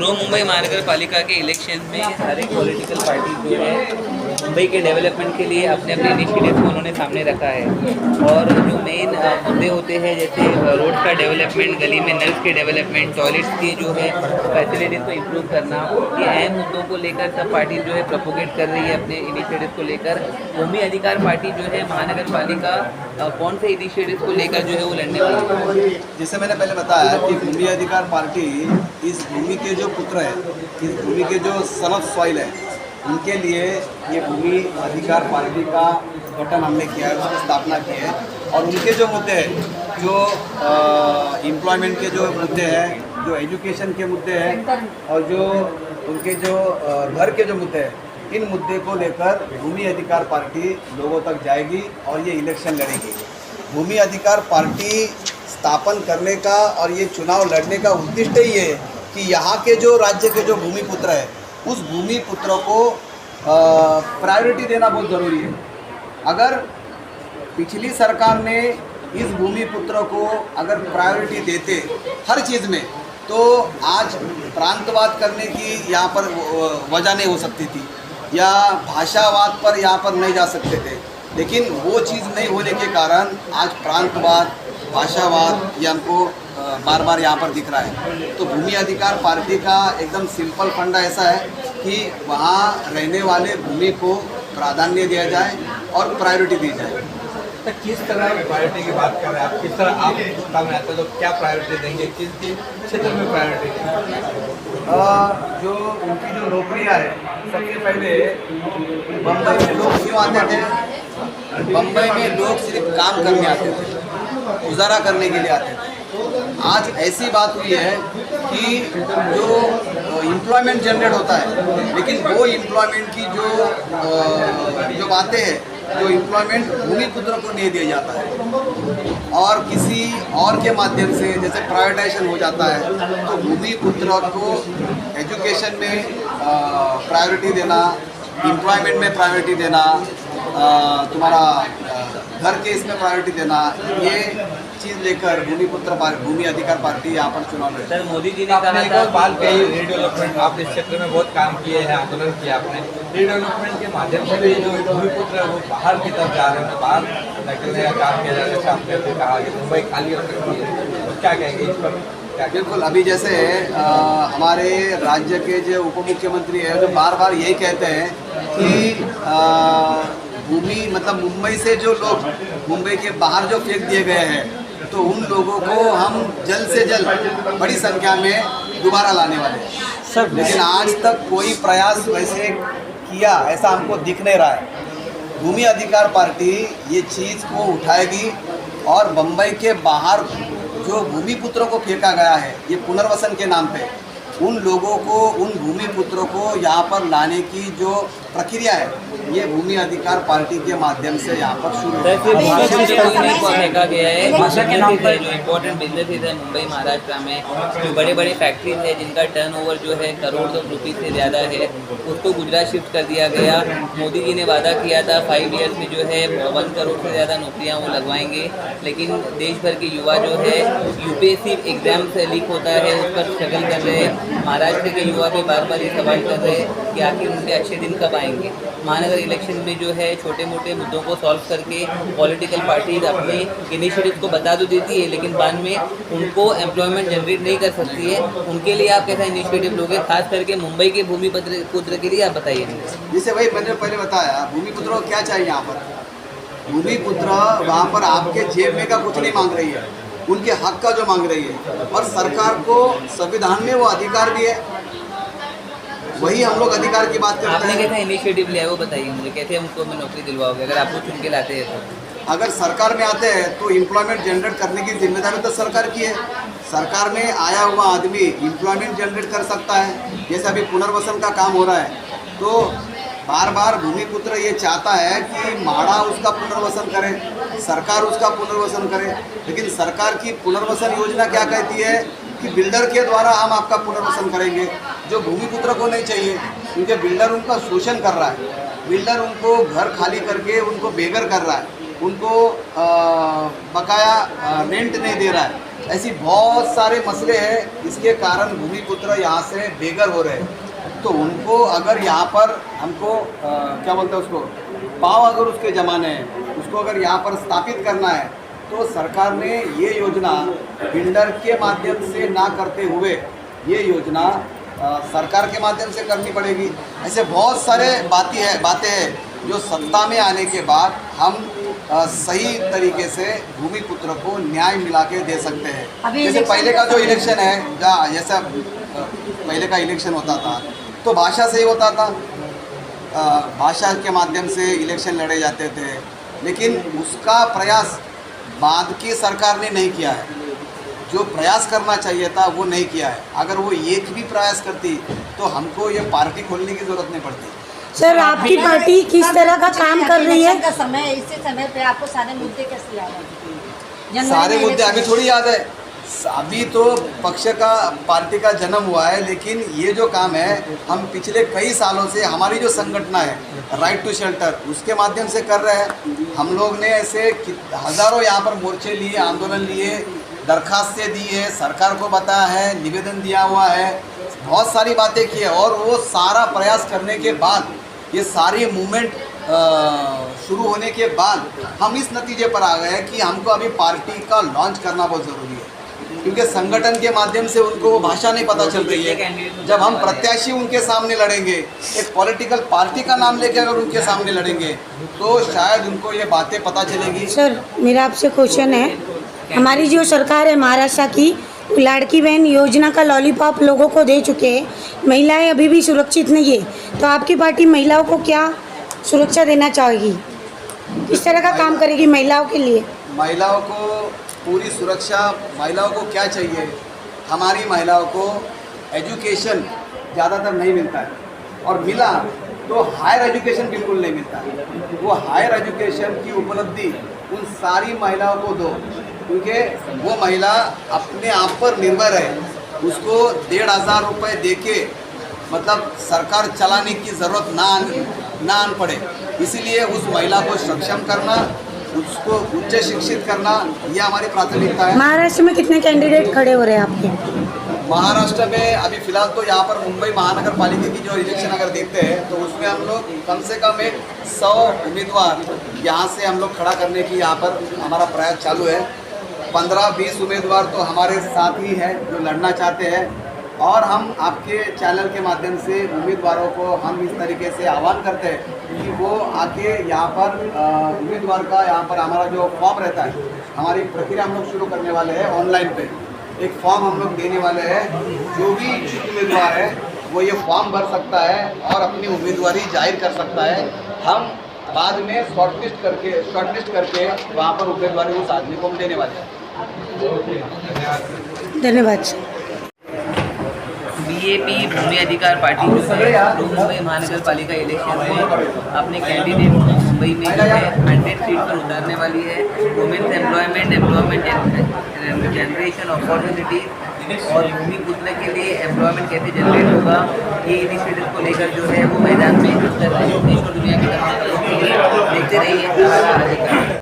बृहन मुंबई महानगर पालिका के इलेक्शन में हर एक पॉलिटिकल पार्टी जो है मुंबई के डेवलपमेंट के लिए अपने अपने इनिशिएटिव को उन्होंने सामने रखा है। और जो मेन मुद्दे होते हैं जैसे रोड का डेवलपमेंट, गली में नल्स के डेवलपमेंट, टॉयलेट्स की जो है फैसिलिटीज़ को इम्प्रूव करना, ये अहम मुद्दों को लेकर सब पार्टी जो है प्रोपोगेट कर रही है अपने इनिशिएटिव को लेकर। भूमि अधिकार पार्टी जो है महानगर पालिका कौन से इनिशिएटिव को लेकर जो है वो लड़ने वाली है। जैसे मैंने पहले बताया कि भूमि अधिकार पार्टी इस भूमि के जो पुत्र हैं, इस भूमि के जो सन ऑफ सॉइल है, उनके लिए ये भूमि अधिकार पार्टी का गठन हमने किया है, उसकी स्थापना की है। और उनके जो मुद्दे हैं, जो एम्प्लॉयमेंट के जो मुद्दे हैं, जो एजुकेशन के मुद्दे हैं और जो उनके जो घर के जो मुद्दे हैं, इन मुद्दे को लेकर भूमि अधिकार पार्टी लोगों तक जाएगी और ये इलेक्शन लड़ेगी। भूमि अधिकार पार्टी स्थापन करने का और ये चुनाव लड़ने का उद्देश्य ही है कि यहाँ के जो राज्य के जो भूमि पुत्र है, उस भूमि पुत्रों को प्रायोरिटी देना बहुत ज़रूरी है। अगर पिछली सरकार ने इस भूमि पुत्रों को अगर प्रायोरिटी देते हर चीज़ में, तो आज प्रांतवाद करने की यहाँ पर वजह नहीं हो सकती थी, या भाषावाद पर यहाँ पर नहीं जा सकते थे। लेकिन वो चीज़ नहीं होने के कारण आज प्रांतवाद, भाषावाद ये हमको बार बार यहाँ पर दिख रहा है। तो भूमि अधिकार पार्टी का एकदम सिंपल फंडा ऐसा है कि वहाँ रहने वाले भूमि को प्राधान्य दिया जाए और प्रायोरिटी दी जाए। तो किस तरह की प्रायोरिटी की बात कर रहे हैं आप? किस तरह आप सामने आते हैं तो क्या प्रायोरिटी देंगे, किस क्षेत्र में प्रायोरिटी देंगे? जो उनकी जो नौकरियाँ है, सबसे पहले बम्बई में लोग क्यों आते थे? बम्बई में लोग सिर्फ काम करने आते थे, गुजारा करने के लिए आते थे। आज ऐसी बात हुई है कि जो एम्प्लॉयमेंट जनरेट होता है, लेकिन वो एम्प्लॉयमेंट की जो बातें हैं, जो एम्प्लॉयमेंट भूमि पुत्रों को नहीं दिया जाता है और किसी और के माध्यम से जैसे प्राइवेटाइजेशन हो जाता है, तो भूमि पुत्रों को एजुकेशन में प्रायोरिटी देना, एम्प्लॉयमेंट में प्रायोरिटी देना, तुम्हारा घर के इसमें प्रायोरिटी देना, ये चीज़ लेकर भूमि अधिकार पार्टी यहाँ पर चुनाव लड़ी। सर, मोदी जी ने कहा था बाल के रीडेवलपमेंट, आप इस क्षेत्र में बहुत काम किए हैं, आंदोलन किया आपने। रीडेवलपमेंट के माध्यम से भी जो भूमिपुत्र है वो बाहर की तरफ जा रहे हैं, बाहर निकलने का काम किया जा रहा है। जैसे आपने अभी कहा कि मुंबई खाली हो सकती है, तो क्या कहेंगे इस पर? बिल्कुल, अभी जैसे हमारे राज्य के जो उप मुख्यमंत्री है, जो बार बार यही कहते हैं कि भूमि मतलब मुंबई से जो लोग मुंबई के बाहर जो फेंक दिए गए हैं, तो उन लोगों को हम जल्द से जल्द बड़ी संख्या में दोबारा लाने वाले हैं सर। लेकिन आज तक कोई प्रयास वैसे किया ऐसा हमको दिख नहीं रहा है। भूमि अधिकार पार्टी ये चीज़ को उठाएगी और बम्बई के बाहर जो भूमि पुत्रों को फेंका गया है, ये पुनर्वसन के नाम पे, उन लोगों को, उन भूमि पुत्रों को यहाँ पर लाने की जो प्रक्रिया है, ये भूमि अधिकार पार्टी के माध्यम से यहाँ पर शुरू फेंका गया है। भाषा के नाम पर जो इम्पोर्टेंट बिजनेसेस है मुंबई महाराष्ट्र में, जो बड़े बड़े फैक्ट्रीज है जिनका टर्नओवर जो है करोड़ों रुपये से ज़्यादा है, उसको गुजरात शिफ्ट कर दिया गया। मोदी जी ने वादा किया था 5 ईयर्स में जो है 1 करोड़ से ज़्यादा नौकरियाँ वो लगवाएंगे, लेकिन देश भर के युवा जो है UPSC एग्जाम से लीक होता है उस पर स्ट्रगल कर रहे हैं। महाराष्ट्र के युवा भी बार बार ये सवाल कर रहे हैं कि आखिर उनके अच्छे दिन कब आएंगे। महानगर इलेक्शन में जो है छोटे मोटे मुद्दों को सॉल्व करके पॉलिटिकल पार्टीज अपने इनिशिएटिव को बता तो देती है, लेकिन बाद में उनको एम्प्लॉयमेंट जनरेट नहीं कर सकती है। उनके लिए आप कैसा इनिशिएटिव लोगे, खास करके मुंबई के भूमि पुत्र के लिए आप बताइए। जैसे भाई मैंने पहले बताया, भूमि पुत्रों को क्या चाहिए यहाँ पर? भूमि पुत्र वहाँ पर आपके जेब में का कुछ नहीं मांग रही है, उनके हक का जो मांग रही है। और सरकार को संविधान में वो अधिकार भी है, वही हम लोग अधिकार की बात करते हैं। आपने कैसा इनिशिएटिव लिया है वो बताइए मुझे, कैसे हमको नौकरी दिलवाओगे अगर आपको चुन के लाते हैं तो? अगर सरकार में आते हैं तो एम्प्लॉयमेंट जनरेट करने की जिम्मेदारी तो सरकार की है। सरकार में आया हुआ आदमी एम्प्लॉयमेंट जनरेट कर सकता है। जैसे अभी पुनर्वसन का काम हो रहा है, तो बार बार भूमिपुत्र ये चाहता है कि माड़ा उसका पुनर्वसन करे, सरकार उसका पुनर्वसन करे, लेकिन सरकार की पुनर्वसन योजना क्या कहती है कि बिल्डर के द्वारा हम आपका पुनर्वसन करेंगे। जो भूमिपुत्र को नहीं चाहिए, क्योंकि बिल्डर उनका शोषण कर रहा है, बिल्डर उनको घर खाली करके उनको बेघर कर रहा है, उनको बकाया रेंट नहीं दे रहा है। ऐसी बहुत सारे मसले हैं, इसके कारण भूमिपुत्र यहाँ से बेघर हो रहे हैं। तो उनको अगर यहाँ पर हमको क्या बोलते हैं उसको, पाव अगर उसके जमाने हैं, उसको अगर यहाँ पर स्थापित करना है तो सरकार ने ये योजना बिल्डर के माध्यम से ना करते हुए ये योजना सरकार के माध्यम से करनी पड़ेगी। ऐसे बहुत सारे बातें हैं जो सत्ता में आने के बाद हम सही तरीके से भूमिपुत्र को न्याय मिला के दे सकते हैं। जैसे पहले का जो इलेक्शन है, जैसा पहले का इलेक्शन होता था तो भाषा से ही होता था, भाषा के माध्यम से इलेक्शन लड़े जाते थे, लेकिन उसका प्रयास बाद की सरकार ने नहीं किया है। जो प्रयास करना चाहिए था वो नहीं किया है। अगर वो एक भी प्रयास करती तो हमको ये पार्टी खोलने की ज़रूरत नहीं पड़ती। सर, आपकी पार्टी किस तरह का काम कर रही है? का समय, इसी समय पे आपको सारे मुद्दे कैसे याद आते? सारे मुद्दे अभी थोड़ी याद है, अभी तो पक्ष का पार्टी का जन्म हुआ है, लेकिन ये जो काम है हम पिछले कई सालों से, हमारी जो संगठन है राइट टू शेल्टर, उसके माध्यम से कर रहे हैं। हम लोग ने ऐसे हज़ारों यहाँ पर मोर्चे लिए, आंदोलन लिए, दरखास्तें दी है, सरकार को बताया है, निवेदन दिया हुआ है, बहुत सारी बातें की है। और वो सारा प्रयास करने के बाद, ये सारी मूवमेंट शुरू होने के बाद हम इस नतीजे पर आ गए हैं कि हमको अभी पार्टी का लॉन्च करना बहुत ज़रूरी है, क्योंकि संगठन के माध्यम से उनको वो भाषा नहीं पता चल रही है। जब हम प्रत्याशी उनके सामने लड़ेंगे, एक पॉलिटिकल पार्टी का नाम लेके अगर उनके सामने लड़ेंगे तो शायद उनको ये बातें पता चलेगी। सर, मेरा आपसे क्वेश्चन है, हमारी जो सरकार है महाराष्ट्र की, लाड़की बहन योजना का लॉलीपॉप लोगों को दे चुके हैं, महिलाएं अभी भी सुरक्षित नहीं है, तो आपकी पार्टी महिलाओं को क्या सुरक्षा देना चाहेगी? किस तरह का काम करेगी महिलाओं के लिए? महिलाओं को पूरी सुरक्षा, महिलाओं को क्या चाहिए, हमारी महिलाओं को एजुकेशन ज़्यादातर नहीं मिलता है, और मिला तो हायर एजुकेशन बिल्कुल नहीं मिलता है। वो हायर एजुकेशन की उपलब्धि उन सारी महिलाओं को दो, क्योंकि वो महिला अपने आप पर निर्भर है, उसको 1,500 रुपये दे के मतलब सरकार चलाने की ज़रूरत ना आन पड़े। इसीलिए उस महिला को सक्षम करना, उसको उच्च शिक्षित करना, ये हमारी प्राथमिकता है। महाराष्ट्र में कितने कैंडिडेट खड़े हो रहे हैं आपके? महाराष्ट्र में अभी फ़िलहाल तो यहाँ पर मुंबई महानगर पालिका की जो इलेक्शन अगर देखते हैं तो उसमें हम लोग कम से कम 100 उम्मीदवार यहाँ से हम लोग खड़ा करने की यहाँ पर हमारा प्रयास चालू है। 15-20 उम्मीदवार तो हमारे साथ ही हैं जो लड़ना चाहते हैं, और हम आपके चैनल के माध्यम से उम्मीदवारों को हम इस तरीके से आह्वान करते हैं कि वो आके यहाँ पर उम्मीदवार का यहाँ पर हमारा जो फॉर्म रहता है, हमारी प्रक्रिया हम लोग शुरू करने वाले हैं। ऑनलाइन पे एक फॉर्म हम लोग देने वाले हैं, जो भी इच्छुक उम्मीदवार है वो ये फॉर्म भर सकता है और अपनी उम्मीदवारी जाहिर कर सकता है। हम बाद में शॉर्टलिस्ट करके वहाँ पर उम्मीदवारी उस आदमी को हम देने वाले हैं। धन्यवाद। बीजेपी भूमि अधिकार पार्टी जो है तो मुंबई महानगर पालिका इलेक्शन में अपने कैंडिडेट मुंबई में जो है 100 सीट पर उतारने वाली है। वुमेन्स एम्प्लॉयमेंट जनरेशन अपॉर्चुनिटीज और भूमिपुत्र के लिए एम्प्लॉयमेंट कैसे जनरेट होगा, ये इनिशिएटिव को लेकर जो है वो मैदान में देश और दुनिया की तरफ देखते रहिए।